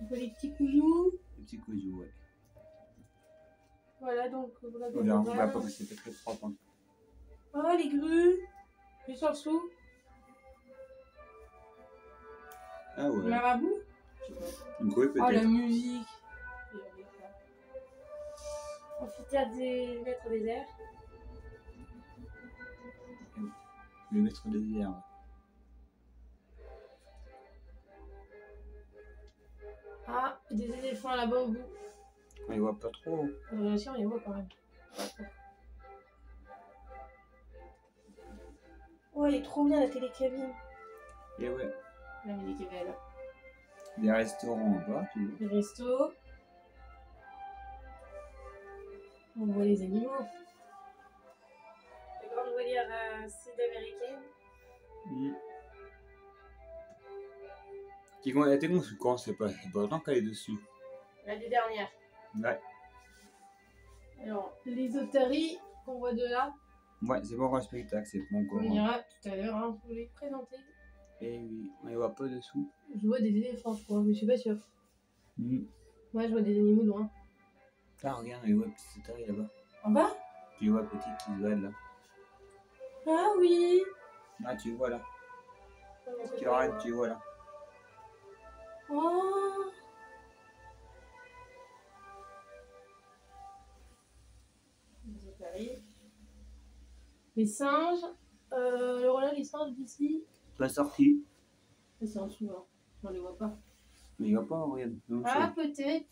On voit les petits couillous. Les petits couillous, ouais. Voilà, donc voilà. On verra pas que c'était très propre. Hein. Oh, les grues. Les chansons. Ah ouais. Marabout. Une grue peut-être. Oh, la musique. Amphithéâtre des maîtres des airs. Le maître des airs. Ah, des éléphants là-bas au bout. On les voit pas trop. Si, on les voit quand même. Oh, elle est trop bien la télécabine. Et ouais. La musique est belle. Des restaurants en bas, tu vois. Les restos. On voit les animaux. Les grandes volières sud-américaines. Mmh. Qui vont être quand c'est pas autant qu'elle est dessus. L'année dernière. Ouais. Alors, les otaries qu'on voit de là. Ouais, c'est pas encore un spectacle, c'est pas encore. On ira tout à l'heure hein, pour les présenter. Et oui, on les voit pas dessous. Je vois des éléphants, je crois, mais je suis pas sûre. Mmh. Moi, je vois des animaux loin. Ah, regarde, on les voit petits otaries là-bas. En bas? Tu vois petit qui se balade là. Ah oui! Ah, tu vois là. Tu vois là. Oh! Les otaries. Les singes. Alors là, les singes d'ici. Pas sorti. Ils sont en dessous, hein. On les voit pas. Mais il va pas, regarde. Ah, peut-être.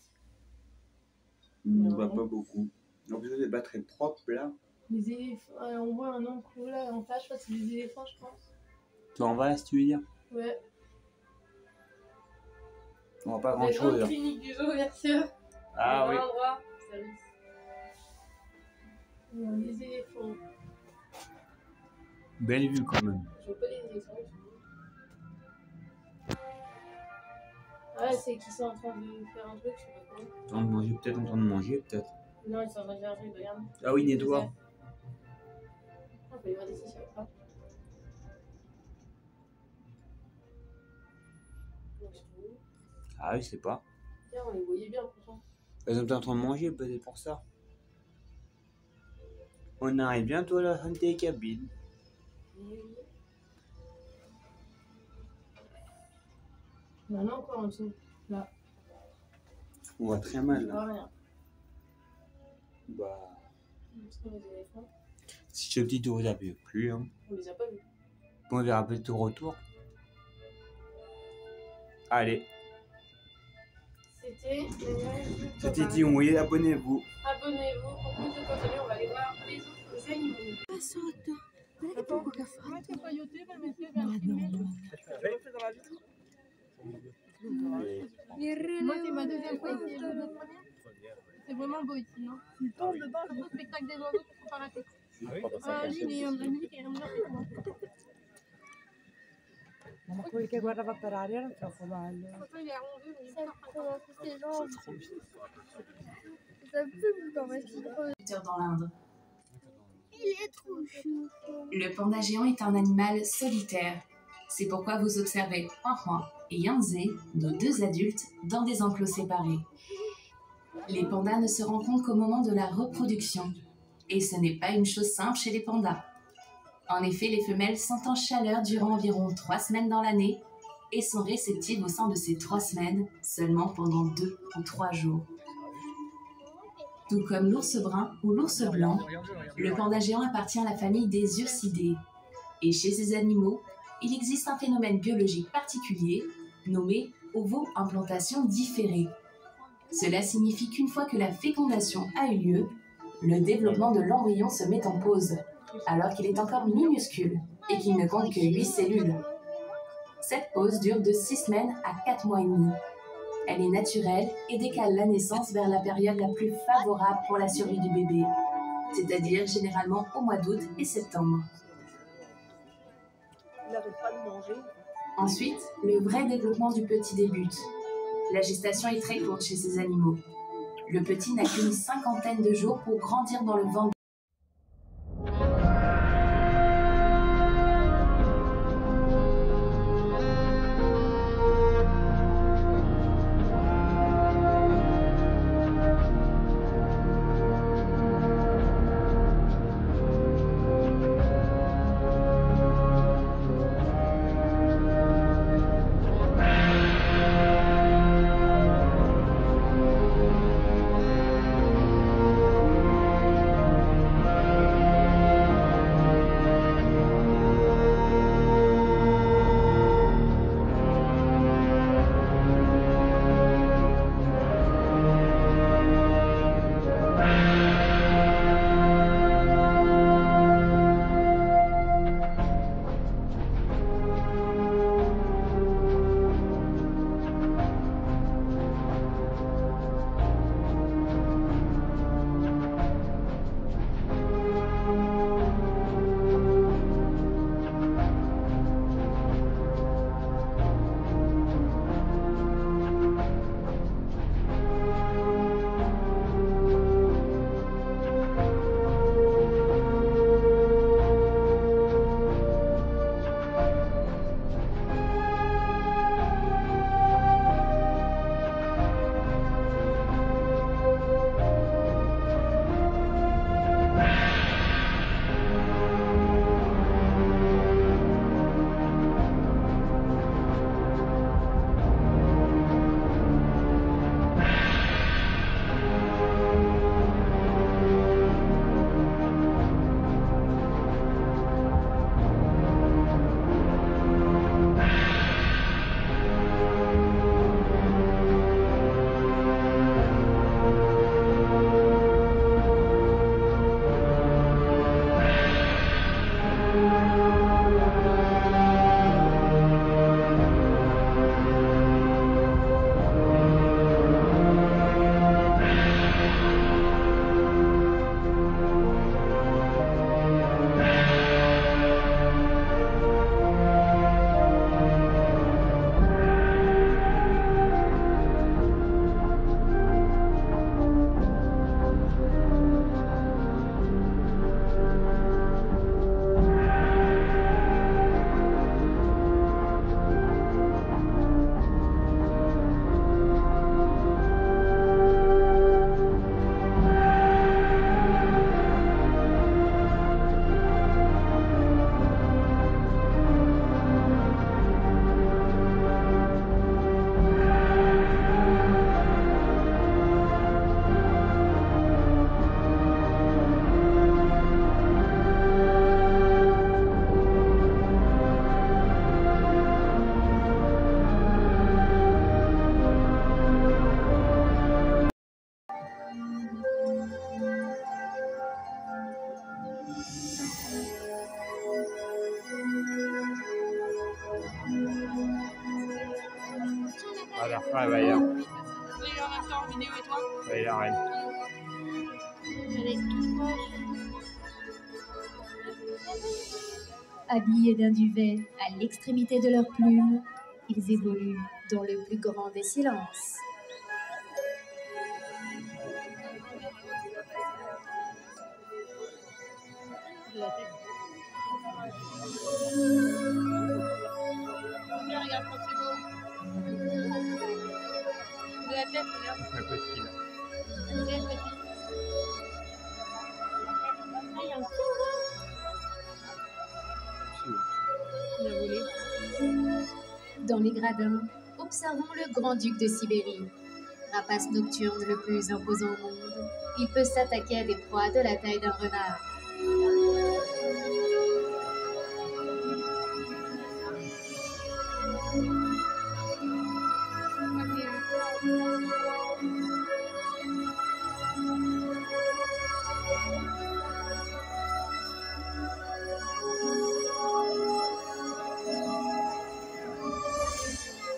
On ne voit pas beaucoup. En plus, c'est pas très propre là. Les éléphants. On voit un enclos là en face, je crois que c'est des éléphants, je pense. Tu en vas là si tu veux dire? Ouais. On voit pas grand La chose grande là. clinique du zoo, bien sûr. Ah oui. Endroit. Service. Les éléphants. Belle vue quand même. Je vois pas les éléphants. Ah, c'est qu'ils sont en train de faire un truc, je sais pas quoi. En train de manger, peut-être en train de manger, peut-être. Non, ils sont en train de faire un truc, regarde. Ah oui, nettoie. On peut les voir d'ici, je sais pas. Ah oui, je sais pas. Tiens, on les voyait bien pourtant. Ils sont en train de manger, peut-être pour ça. On arrive bientôt à la fin des cabines. Il y en a encore en dessous, là. On voit très mal Je là. vois rien. Bah. C'est les éléphants. Si ce petit tour, vous n'avez plus. Hein. On les a pas vus. On verra peut-être au retour. Allez. C'était dit, on voyait, abonnez-vous. Abonnez-vous pour plus de contenu, on va aller voir les autres animaux. Moi, c'est ma deuxième fois ici. C'est vraiment beau ici, non? Tu tombes dedans, le spectacle des oiseaux, tu ne peux pas rater. Ah, lui, la musique è Ma quelli che guardava per aria era troppo bello. il est à 11 mais C'est trop ça pue dans ma fille. Dans l'Inde. Il est trop chou. Le panda géant est un animal solitaire. C'est pourquoi vous observez Huan et Yanze, nos deux adultes, dans des enclos séparés. Les pandas ne se rencontrent qu'au moment de la reproduction. Et ce n'est pas une chose simple chez les pandas. En effet, les femelles sont en chaleur durant environ 3 semaines dans l'année et sont réceptives au sein de ces 3 semaines seulement pendant 2 ou 3 jours. Tout comme l'ours brun ou l'ours blanc, le panda géant appartient à la famille des ursidés. Et chez ces animaux, il existe un phénomène biologique particulier nommé ovo-implantation différée. Cela signifie qu'une fois que la fécondation a eu lieu, le développement de l'embryon se met en pause, alors qu'il est encore minuscule et qu'il ne compte que 8 cellules. Cette pause dure de 6 semaines à 4 mois et demi. Elle est naturelle et décale la naissance vers la période la plus favorable pour la survie du bébé, c'est-à-dire généralement au mois d'août et septembre. Il n'arrête pas de manger. Ensuite, le vrai développement du petit débute. La gestation est très courte chez ces animaux. Le petit n'a qu'une 50aine de jours pour grandir dans le ventre. À la fin, elle va y avoir. Vous voulez en même temps en vidéo et toi? Et la reine. Elle est toute proche. Habillés d'un duvet à l'extrémité de leurs plumes, ils évoluent dans le plus grand des silences. De la tête. Regarde comme c'est beau. De la tête, regarde. Un petit là. C'est petit. Ah, il y a un petit il a volé. Dans les gradins, observons le grand-duc de Sibérie. Rapace nocturne le plus imposant au monde, il peut s'attaquer à des proies de la taille d'un renard.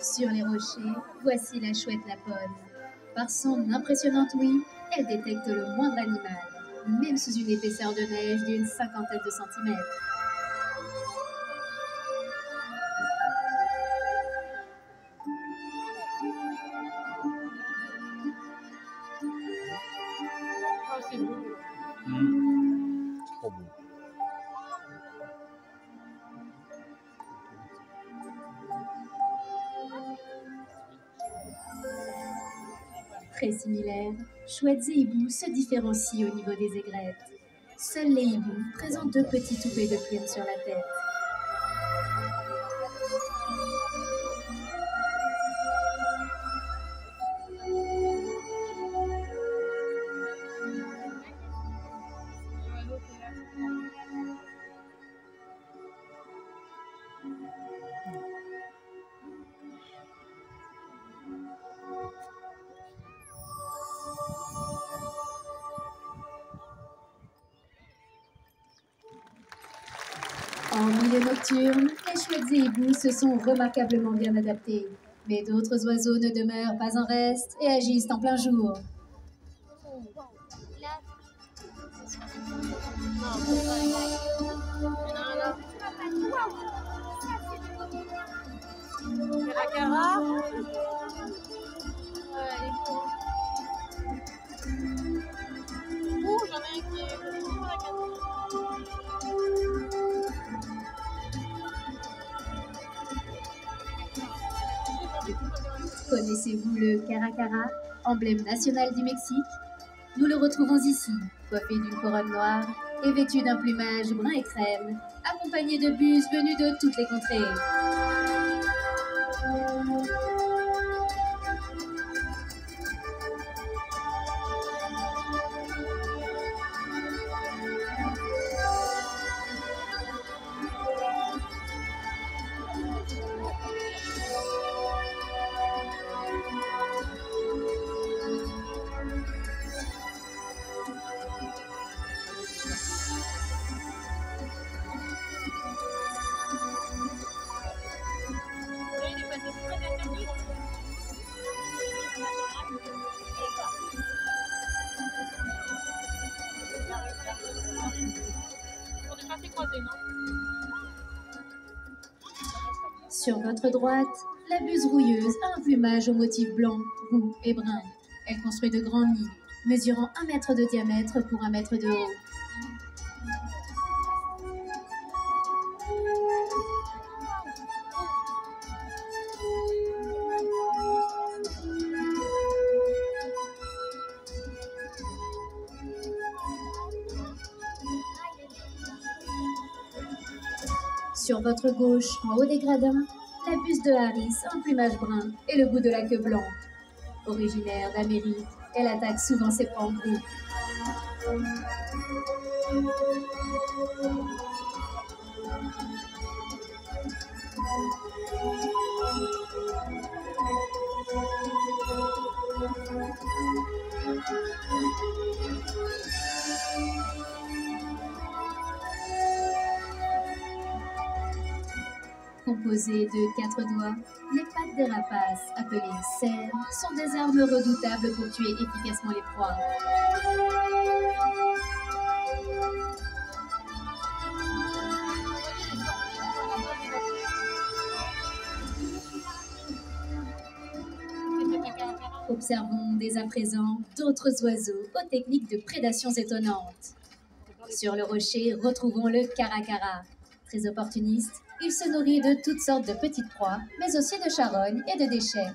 Sur les rochers, voici la chouette lapone. Par son impressionnante ouïe, elle détecte le moindre animal, même sous une épaisseur de neige d'une cinquantaine de centimètres. Oh, c'est beau. Trop beau. Très similaires, chouettes et hiboux se différencient au niveau des aigrettes. Seuls les hiboux présentent deux petits toupets de plumes sur la tête. L'oiseau, c'est là. En milieu nocturne, les chouettes et hiboux se sont remarquablement bien adaptés. Mais d'autres oiseaux ne demeurent pas en reste et agissent en plein jour. Caracara. Ouais, il est beau. Ouh, j'en ai un qui est sur la carte. Connaissez-vous le caracara, emblème national du Mexique? Nous le retrouvons ici, coiffé d'une couronne noire et vêtu d'un plumage brun et crème, accompagné de bus venus de toutes les contrées. Il est passé très interdit. On est passé croisé, non? Sur votre droite, la buse rouilleuse a un plumage au motif blanc, roux et brun. Elle construit de grands nids, mesurant 1 mètre de diamètre pour 1 mètre de haut. Sur votre gauche, en haut des gradins, la buse de Harris a un plumage brun et le bout de la queue blanc. Originaire d'Amérique, elle attaque souvent ses proies en groupe. Composées de 4 doigts, les pattes des rapaces, appelées cernes, sont des armes redoutables pour tuer efficacement les proies. Observons dès à présent d'autres oiseaux aux techniques de prédation étonnantes. Sur le rocher, retrouvons le caracara. Très opportuniste, il se nourrit de toutes sortes de petites proies, mais aussi de charognes et de déchets.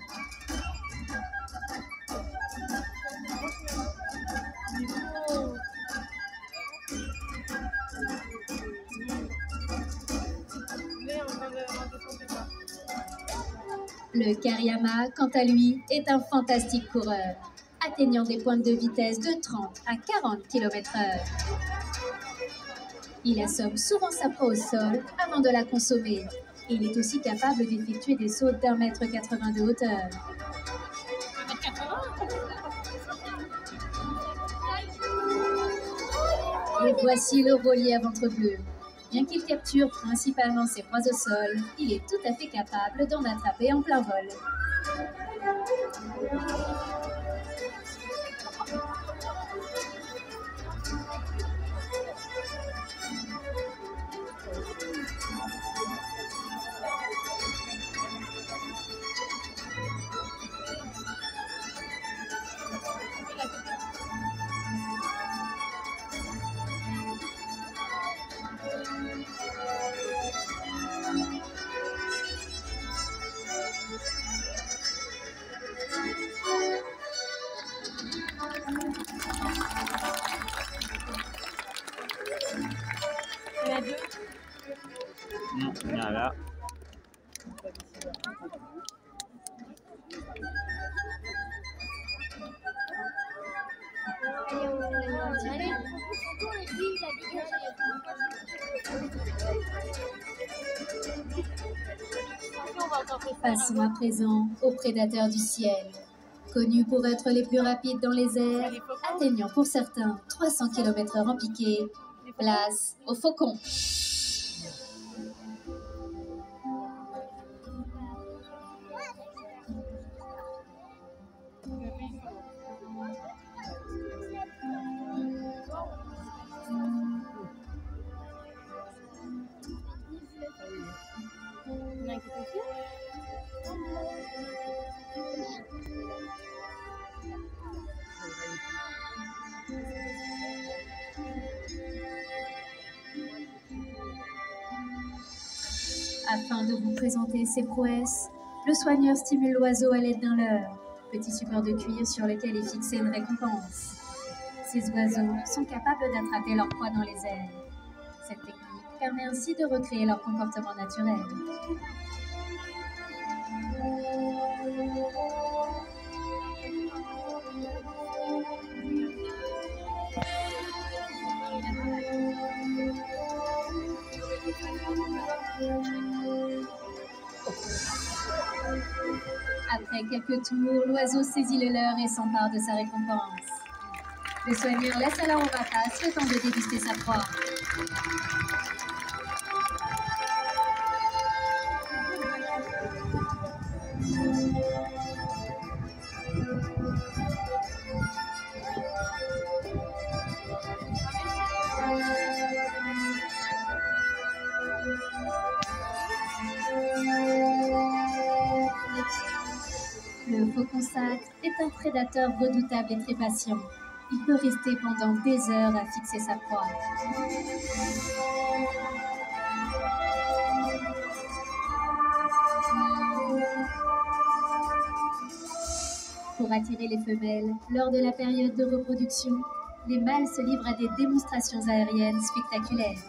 Le Kariama, quant à lui, est un fantastique coureur, atteignant des pointes de vitesse de 30 à 40 km/h. Il assomme souvent sa proie au sol avant de la consommer. Et il est aussi capable d'effectuer des sauts d'1,80 m de hauteur. Et voici le rôlier à ventre bleu. Bien qu'il capture principalement ses proies au sol, il est tout à fait capable d'en attraper en plein vol. Il y en a deux. Il y en a là. Passons à présent aux prédateurs du ciel. Connus pour être les plus rapides dans les airs, atteignant pour certains 300 km/h en piqué, place aux faucons. Afin de vous présenter ses prouesses, le soigneur stimule l'oiseau à l'aide d'un leurre, petit support de cuir sur lequel est fixée une récompense. Ces oiseaux sont capables d'attraper leur proie dans les airs. Cette technique permet ainsi de recréer leur comportement naturel. Après quelques tours, l'oiseau saisit le leurre et s'empare de sa récompense. Le soigneur laisse alors au rapace le temps de déguster sa proie. Le faucon sacre est un prédateur redoutable et très patient. Il peut rester pendant des heures à fixer sa proie. Pour attirer les femelles, lors de la période de reproduction, les mâles se livrent à des démonstrations aériennes spectaculaires.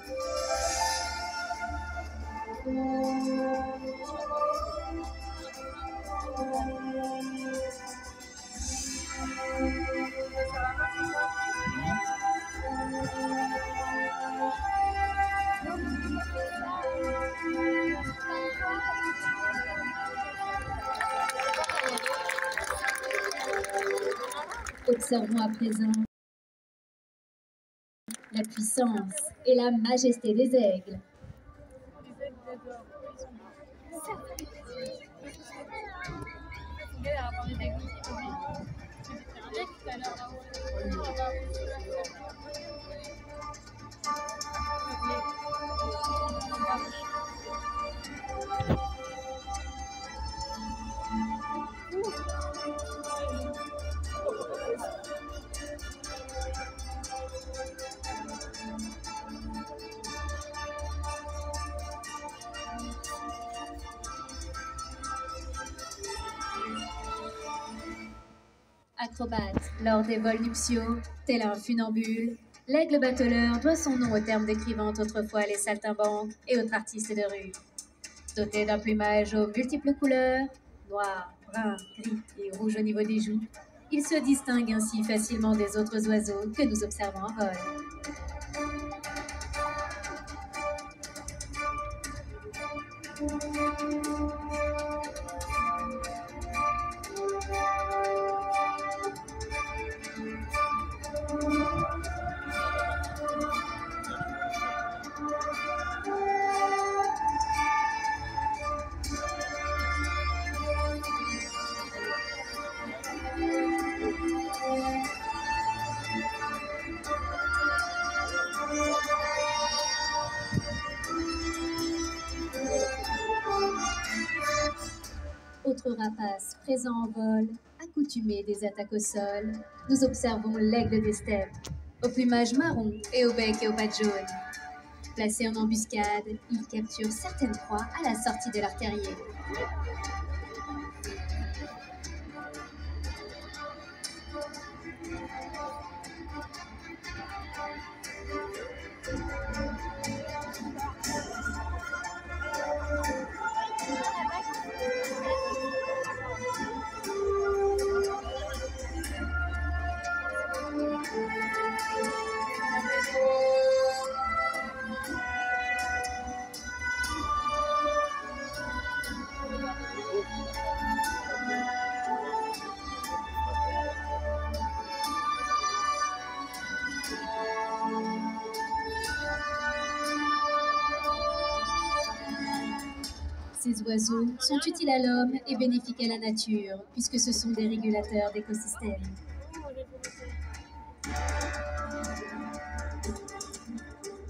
Observons à présent la puissance et la majesté des aigles. Acrobate, lors des vols nuptiaux, tel un funambule, l'aigle bateleur doit son nom aux termes décrivant autrefois les saltimbanques et autres artistes de rue. Doté d'un plumage aux multiples couleurs, noir, brun, gris et rouge au niveau des joues, il se distingue ainsi facilement des autres oiseaux que nous observons en vol. Autre rapace présent en vol, accoutumé des attaques au sol, nous observons l'aigle des steppes, au plumage marron et au bec et aux pattes jaunes. Placé en embuscade, il capture certaines proies à la sortie de leur terrier. Ces oiseaux sont utiles à l'homme et bénéfiques à la nature, puisque ce sont des régulateurs d'écosystèmes.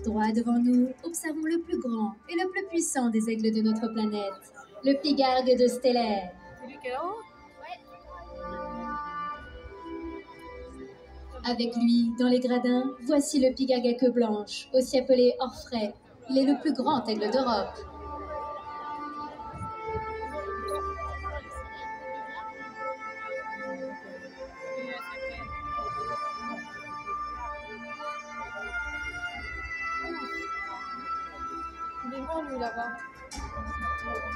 Droit devant nous, observons le plus grand et le plus puissant des aigles de notre planète, le pigargue de Stellaire. Avec lui, dans les gradins, voici le pigargue à queue blanche, aussi appelé orfraie. Il est le plus grand aigle d'Europe.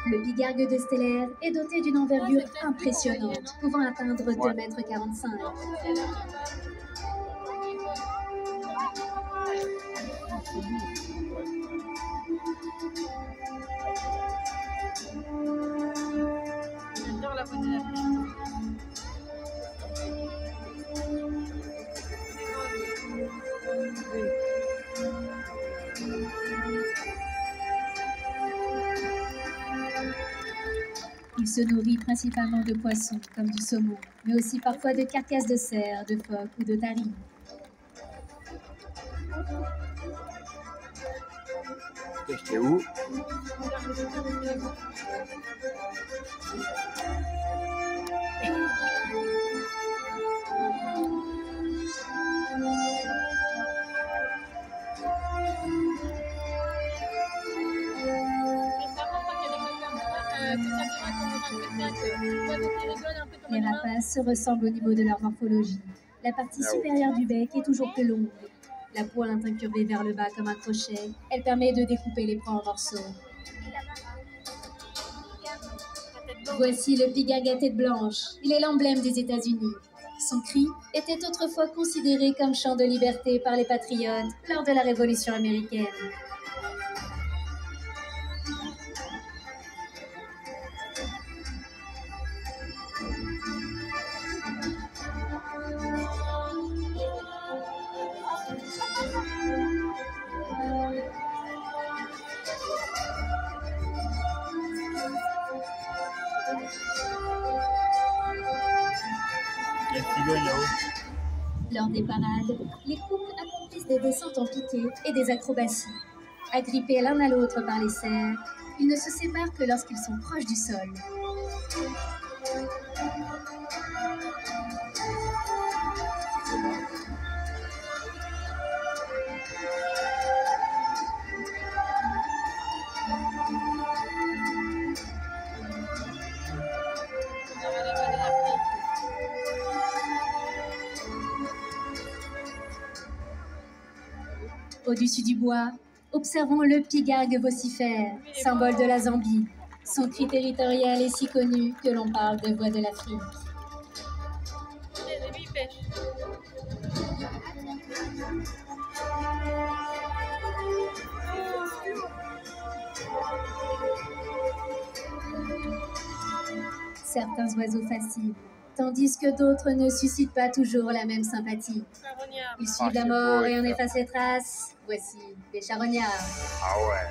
Le pigargue de Stellaire est doté d'une envergure impressionnante, pouvant atteindre 2,45 m. Il se nourrit principalement de poissons, comme du saumon, mais aussi parfois de carcasses de cerfs, de phoques ou de taris. J'étais où? Les rapaces se ressemblent au niveau de leur morphologie. La partie supérieure du bec est toujours plus longue. La pointe incurvée vers le bas comme un crochet, elle permet de découper les proies en morceaux. Voici le pigargue à tête blanche. Il est l'emblème des États-Unis. Son cri était autrefois considéré comme chant de liberté par les patriotes lors de la Révolution américaine. Lors des parades, les couples accomplissent des descentes en piqué et des acrobaties. Agrippés l'un à l'autre par les serres, ils ne se séparent que lorsqu'ils sont proches du sol. Au-dessus du bois, observons le pigargue vocifère, symbole de la Zambie. Son cri territorial est si connu que l'on parle de voix de l'Afrique. Certains oiseaux fascinent, tandis que d'autres ne suscitent pas toujours la même sympathie. Ils suivent la mort et en effacent les traces. Voici les charognards. Ah ouais.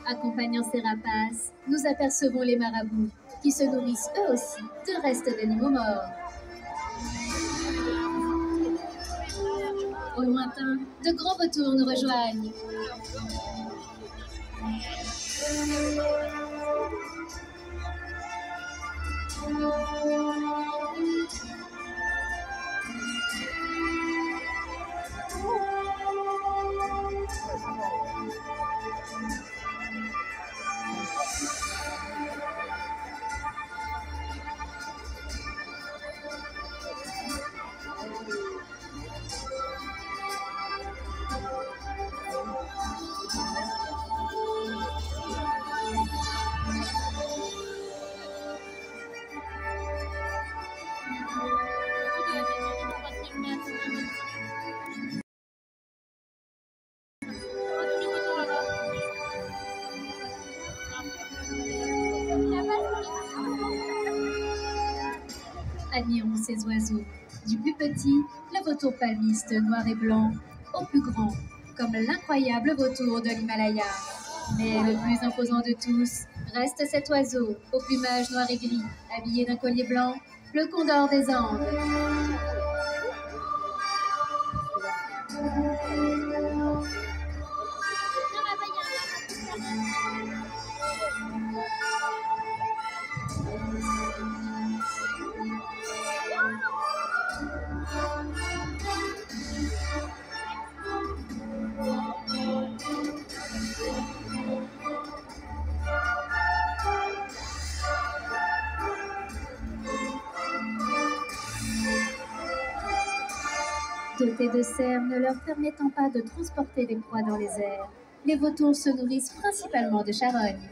Accompagnant ces rapaces, nous apercevons les marabouts, qui se nourrissent eux aussi de restes d'animaux morts. Au lointain, de grands vautours nous rejoignent. Admirons ces oiseaux, du plus petit, le vautour palmiste noir et blanc, au plus grand, comme l'incroyable vautour de l'Himalaya. Mais le plus imposant de tous reste cet oiseau, au plumage noir et gris, habillé d'un collier blanc, le condor des Andes. Dotés de cernes ne leur permettant pas de transporter des proies dans les airs, les vautours se nourrissent principalement de charognes.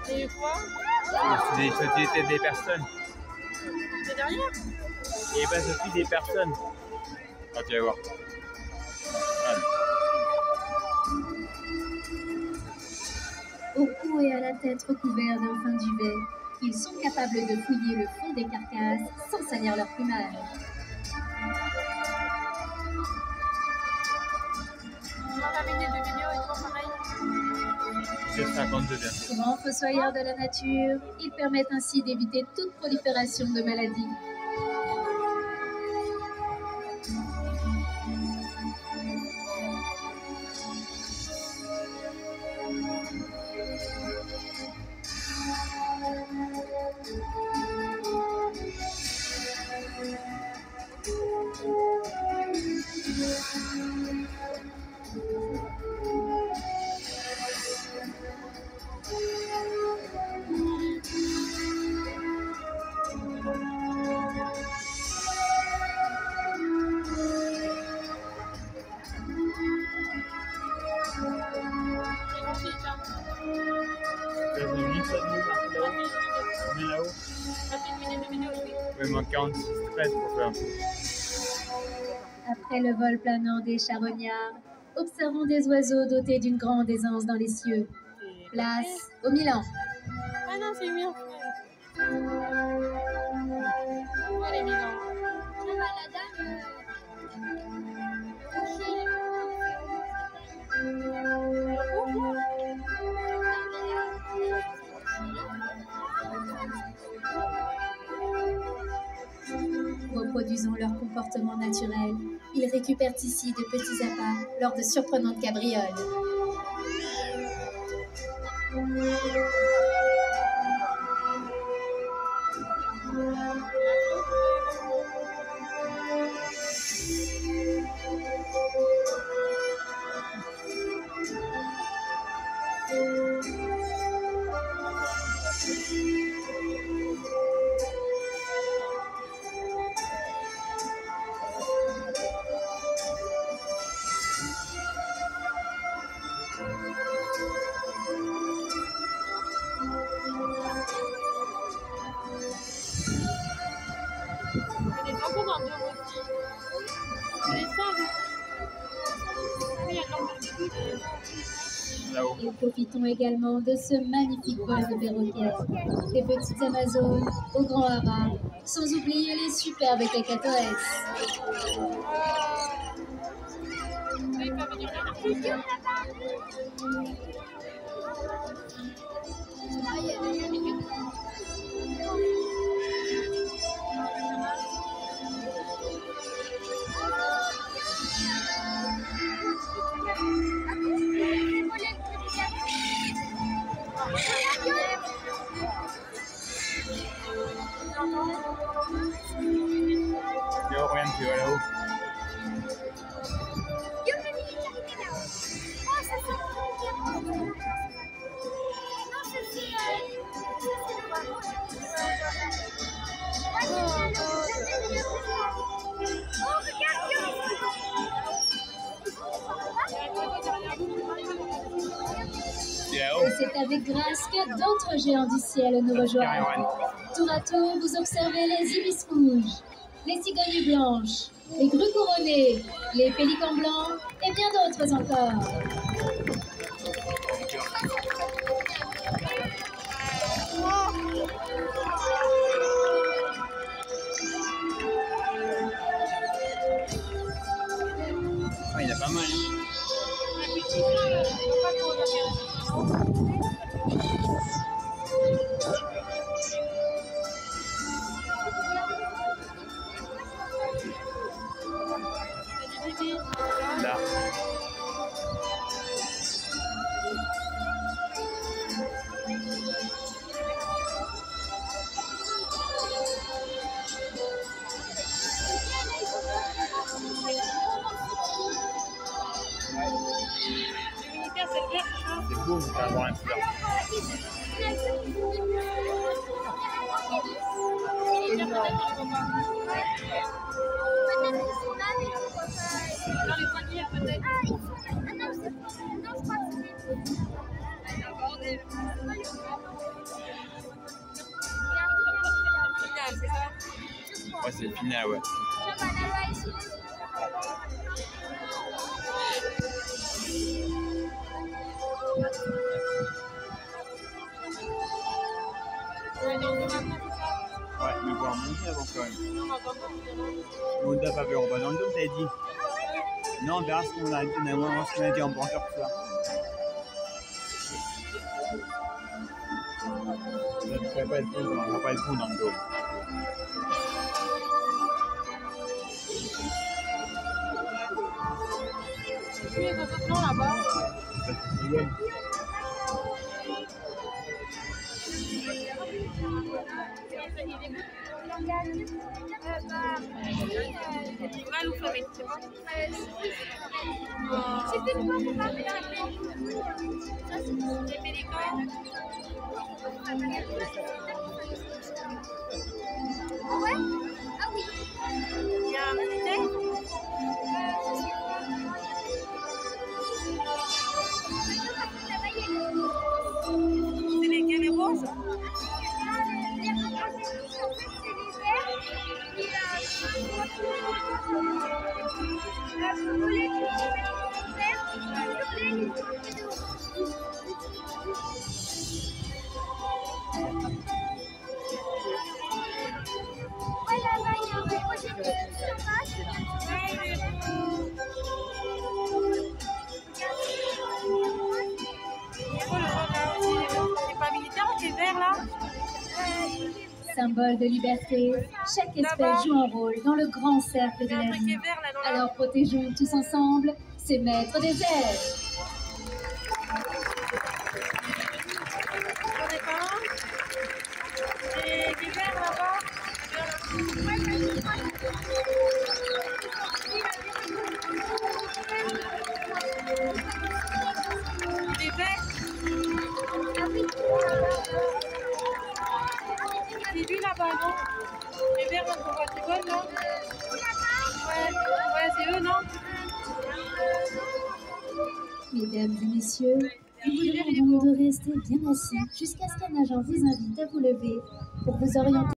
Et quoi? C'est des sociétés des personnes. C'est derrière? Et pas aussi des personnes. Ah, tu vas voir. Allez. Au cou et à la tête recouverts d'un fin duvet, ils sont capables de fouiller le fond des carcasses sans salir leur plumage. On va faire des vidéos et tout pareil. C'est 52 bien. Grands fossoyeurs de la nature, ils permettent ainsi d'éviter toute prolifération de maladies. là-haut. On est là-haut. Ouais, il manque 46 13 pour faire un peu. Après le vol planant des charognards, observons des oiseaux dotés d'une grande aisance dans les cieux. Place au Milan. Ah non, c'est bien. Ouais, les Milan. Je vois la dame. Reproduisant leur comportement naturel, ils récupèrent ici de petits appâts lors de surprenantes cabrioles. Il y a des drapeaux dans le dos aussi. Les sables. Oui, il y a de l'embouchure. Là-haut. Et profitons également de ce magnifique vol de perroquets, des petites amazones aux grands haras, sans oublier les superbes cacatoès. Oui, il peut venir là. Là-haut, rien de plus, là-haut. Et c'est avec grâce que d'autres géants du ciel nous rejoignent. Tour à tour, vous observez les ibis rouges, les cigognes blanches, les grues couronnées, les pélicans blancs et bien d'autres encore. Ah, il y en a pas mal. Là. C'est beau, ça va avoir un fleur. Ouais, c'est le final, ouais. Ouais, mais bon, monter avant quand même. On n'a pas vu, on va dans le dos, t'avais dit. Non, on verra ce qu'on a dit, on a moins ce qu'on a dit en banqueur tout ça. Ça ne ferait pas être bon, on ne fera pas être bon dans le dos. Oui, les autres plans là-bas. Ça, c'est rigolo. Mal ou flamé, c'est bon. C'était le moment pour parler la paix. Ça, c'est les pélicans. Ouais? Ah oui. Il y a un petit c'est lesquels les roses? symbole de liberté, chaque espèce joue un rôle dans le grand cercle de la vie. Alors protégeons tous ensemble ces maîtres des airs. C'est lui là-bas, non? Les verts, là, qu'on voit, c'est bon, non? Ouais, c'est eux, non? Mesdames et messieurs, nous vous demandons de rester bien assis jusqu'à ce qu'un agent vous invite à vous lever pour vous orienter.